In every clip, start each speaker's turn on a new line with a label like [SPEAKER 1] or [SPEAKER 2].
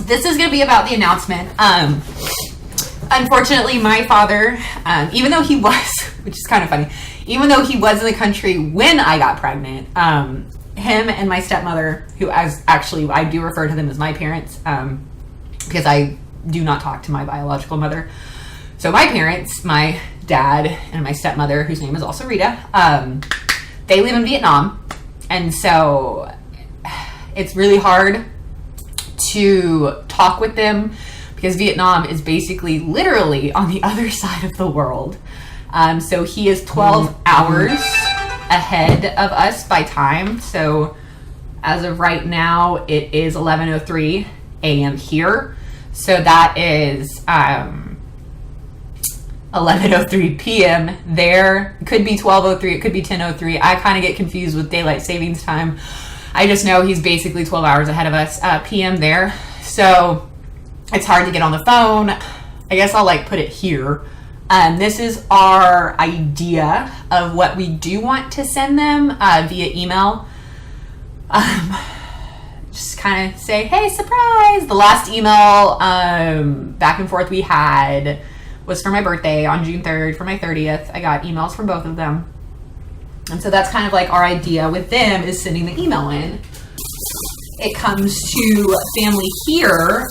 [SPEAKER 1] this is going to be about the announcement. Unfortunately, my father, even though he was, which is kind of funny, even though he was in the country when I got pregnant, him and my stepmother, who actually I do refer to them as my parents, because I do not talk to my biological mother. So my parents, my dad and my stepmother, whose name is also Rita, they live in Vietnam. And so it's really hard to talk with them because Vietnam is basically literally on the other side of the world. So he is 12 hours ahead of us by time. So as of right now, it is 11:03 a.m. here. So that is 11:03 p.m. there. It could be 12:03, it could be 10:03. I kind of get confused with daylight savings time. I just know he's basically 12 hours ahead of us p.m. there. So it's hard to get on the phone. I guess I'll like put it here. This is our idea of what we do want to send them via email. Just kind of say, hey, surprise. The last email back and forth we had was for my birthday on June 3rd, for my 30th. I got emails from both of them. And so that's kind of like our idea with them, is sending the email in. It comes to family here.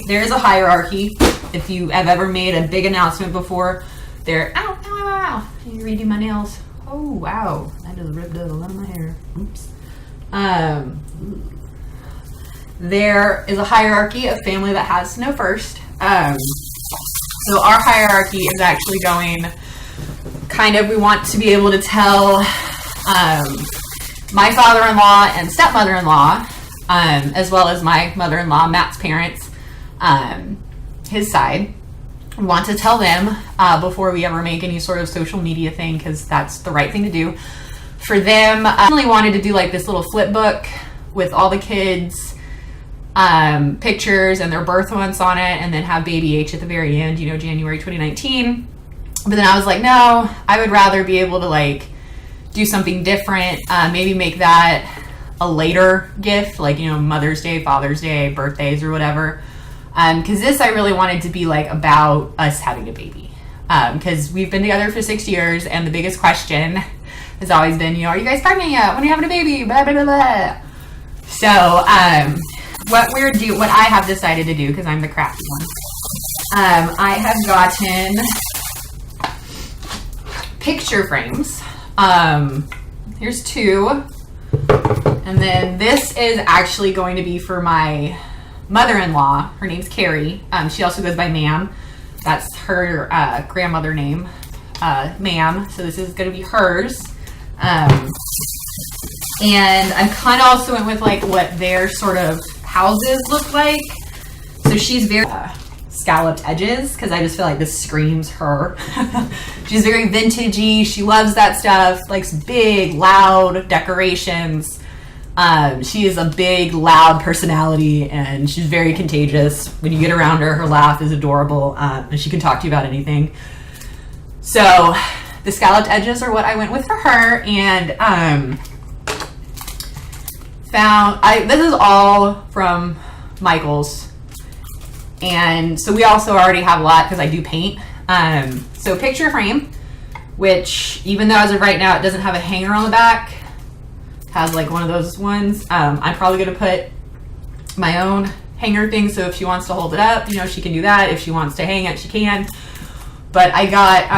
[SPEAKER 1] There's a hierarchy. If you have ever made a big announcement before, ow, I need to redo my nails. Oh, wow. That just ripped out a lot of my hair. Oops. There is a hierarchy of family that has to know first. So our hierarchy is actually going kind of, we want to be able to tell my father-in-law and stepmother-in-law, as well as my mother-in-law, Matt's parents, his side. We want to tell them before we ever make any sort of social media thing, because that's the right thing to do. For them, I really wanted to do like this little flip book with all the kids' pictures and their birth months on it, and then have baby H at the very end, January 2019. But then I was like, no, I would rather be able to like do something different, maybe make that a later gift, like, Mother's Day, Father's Day, birthdays or whatever. Because this I really wanted to be like about us having a baby. Because we've been together for 6 years, and the biggest question has always been, are you guys pregnant yet? When are you having a baby? Blah, blah, blah, blah. So, what I have decided to do, because I'm the crafty one, I have gotten picture frames. Here's 2. And then this is actually going to be for my mother-in-law. Her name's Carrie. She also goes by Ma'am. That's her grandmother name, Ma'am. So this is going to be hers. And I kind of also went with like what their sort of houses look like. So she's very scalloped edges, because I just feel like this screams her. She's very vintagey. She loves that stuff. Likes big, loud decorations. She is a big, loud personality, and she's very contagious. When you get around her, her laugh is adorable, and she can talk to you about anything. So the scalloped edges are what I went with for her, and this is all from Michael's. And so we also already have a lot, because I do paint. So picture frame, which even though as of right now it doesn't have a hanger on the back, has like one of those ones. I'm probably going to put my own hanger thing, so if she wants to hold it up, she can do that. If she wants to hang it, she can. But I got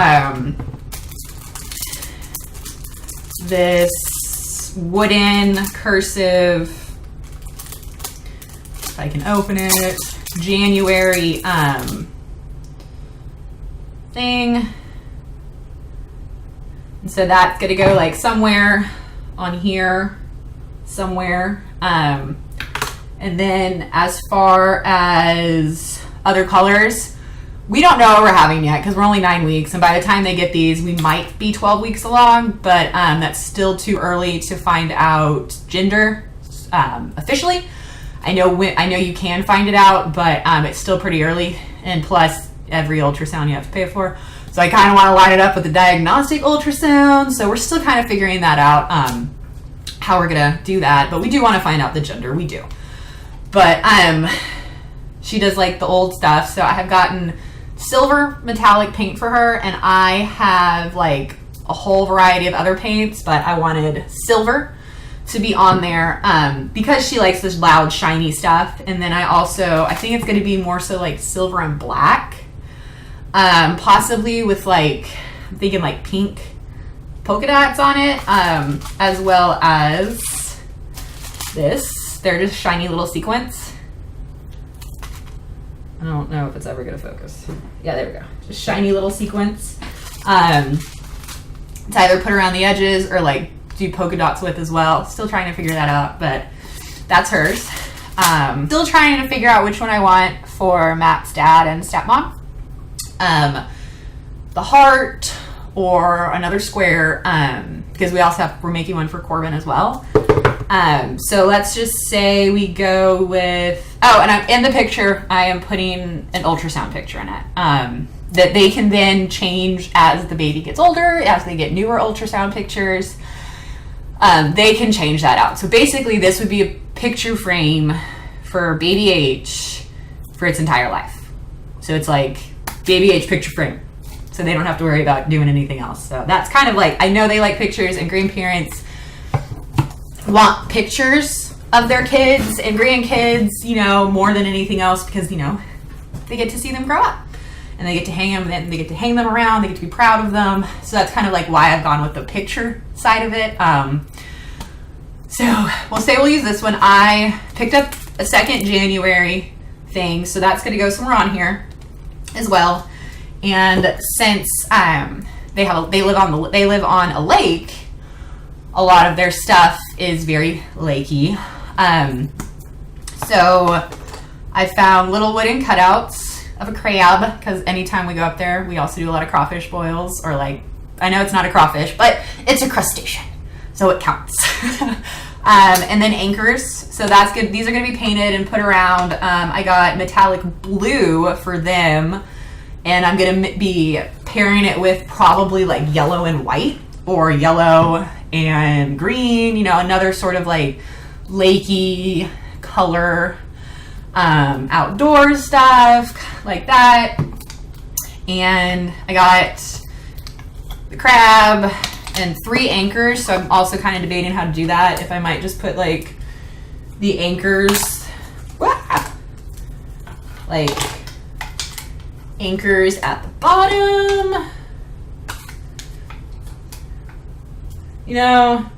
[SPEAKER 1] this wooden cursive, if I can open it, January thing. And so that's going to go like somewhere on here, somewhere. And then as far as other colors, we don't know what we're having yet, because we're only 9 weeks, and by the time they get these, we might be 12 weeks along, but that's still too early to find out gender officially. I know you can find it out, but it's still pretty early, and plus every ultrasound you have to pay for. So I kind of want to line it up with the diagnostic ultrasound. So we're still kind of figuring that out, how we're going to do that. But we do want to find out the gender. We do. But she does like the old stuff. So I have gotten silver metallic paint for her, and I have like a whole variety of other paints, but I wanted silver to be on there because she likes this loud shiny stuff. And then I think it's going to be more so like silver and black, possibly with like, I'm thinking like pink polka dots on it, as well as this. They're just shiny little sequins. I don't know if it's ever going to focus. Yeah, there we go. Just shiny little sequins. To either put around the edges or like do polka dots with as well. Still trying to figure that out, but that's hers. Still trying to figure out which one I want for Matt's dad and stepmom. The heart or another square, because we're making one for Corbin as well. So let's just say we go with, and in the picture, I am putting an ultrasound picture in it, that they can then change as the baby gets older, as they get newer ultrasound pictures. They can change that out. So basically this would be a picture frame for baby H for its entire life. So it's like baby H picture frame. So they don't have to worry about doing anything else. So that's kind of like, I know they like pictures, and grandparents want pictures of their kids and grandkids, more than anything else, because, they get to see them grow up. And they get to hang them, and they get to hang them around. They get to be proud of them. So that's kind of like why I've gone with the picture side of it. So we'll say we'll use this one. I picked up a 2nd January thing, so that's going to go somewhere on here as well. And since they live on a lake, a lot of their stuff is very lakey. So I found little wooden cutouts of a crab, because anytime we go up there, we also do a lot of crawfish boils, or like, I know it's not a crawfish, but it's a crustacean, so it counts. And then anchors, so that's good. These are going to be painted and put around. I got metallic blue for them, and I'm going to be pairing it with probably like yellow and white, or yellow and green, another sort of like lakey color, outdoor stuff like that. And I got the crab and 3 anchors, so I'm also kind of debating how to do that, if I might just put like the anchors like anchors at the bottom,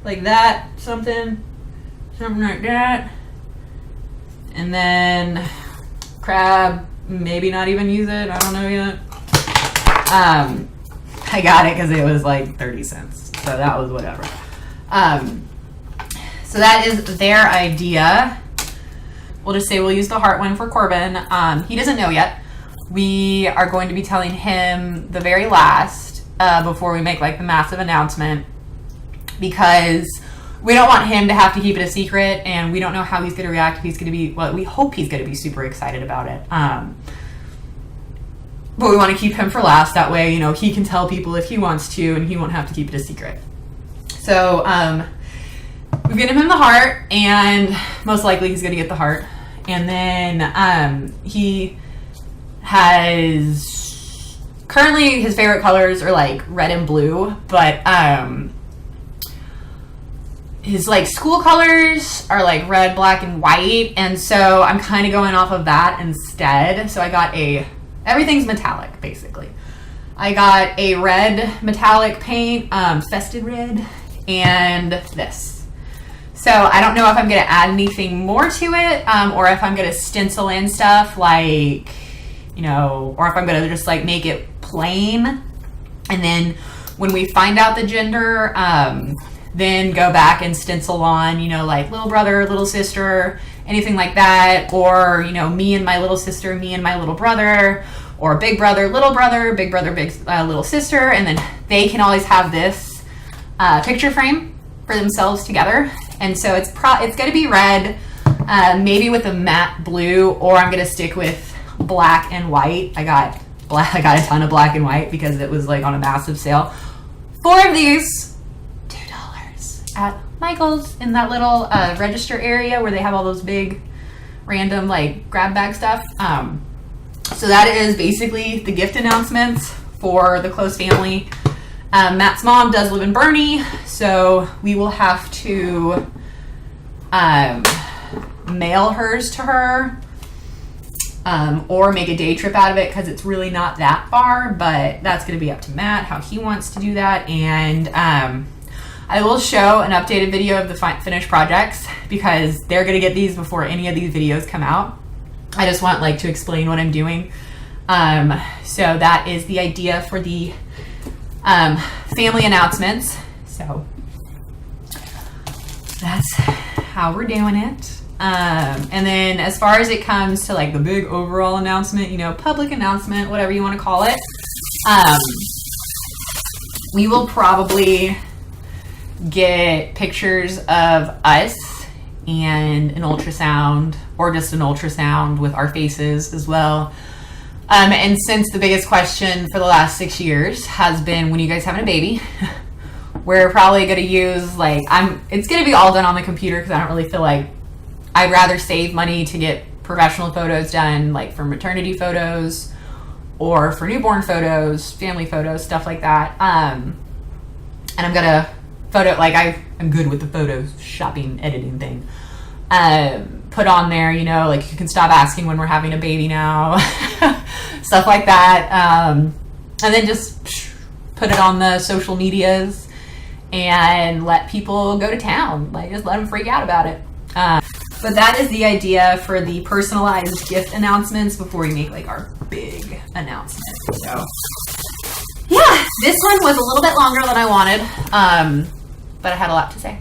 [SPEAKER 1] like that, something like that. And then crab, maybe not even use it, I don't know yet. I got it because it was like 30 cents, so that was whatever. So that is their idea. We'll just say we'll use the heart one for Corbin. He doesn't know yet. We are going to be telling him the very last, before we make like the massive announcement, because we don't want him to have to keep it a secret, and we don't know how he's going to react. If he's going to be, we hope he's going to be super excited about it. But we want to keep him for last. That way, he can tell people if he wants to, and he won't have to keep it a secret. So we've given him the heart, and most likely he's going to get the heart. And then he has, currently his favorite colors are like red and blue, but his like school colors are like red, black, and white. And so I'm kind of going off of that instead. So I got everything's metallic, basically. I got a red metallic paint, fested red, and this. So I don't know if I'm going to add anything more to it, or if I'm going to stencil in stuff like, or if I'm going to just like make it plain. And then when we find out the gender, then go back and stencil on, like little brother, little sister, anything like that. Or, me and my little sister, me and my little brother, or big brother, big little sister. And then they can always have this picture frame for themselves together. And so it's going to be red, maybe with a matte blue, or I'm going to stick with black and white. I got a ton of black and white because it was like on a massive sale. 4 of these, $2 at Michael's, in that little register area where they have all those big random like grab bag stuff. So that is basically the gift announcements for the close family. Matt's mom does live in Bernie, so we will have to mail hers to her, or make a day trip out of it because it's really not that far, but that's going to be up to Matt how he wants to do that. And I will show an updated video of the finished projects because they're going to get these before any of these videos come out. I just want like to explain what I'm doing. So that is the idea for the family announcements. So that's how we're doing it. And then as far as it comes to like the big overall announcement, you know, public announcement, whatever you want to call it, we will probably get pictures of us and an ultrasound, or just an ultrasound with our faces as well. And since the biggest question for the last 6 years has been, when are you guys having a baby? We're probably going to use like, it's going to be all done on the computer because I don't really feel like, I'd rather save money to get professional photos done, like for maternity photos or for newborn photos, family photos, stuff like that. And I'm going to I'm good with the photos shopping editing thing. Put on there, you know, like you can stop asking when we're having a baby now, stuff like that. And then just put it on the social medias and let people go to town, like just let them freak out about it. But that is the idea for the personalized gift announcements before we make like our big announcement. So yeah, this one was a little bit longer than I wanted, but I had a lot to say.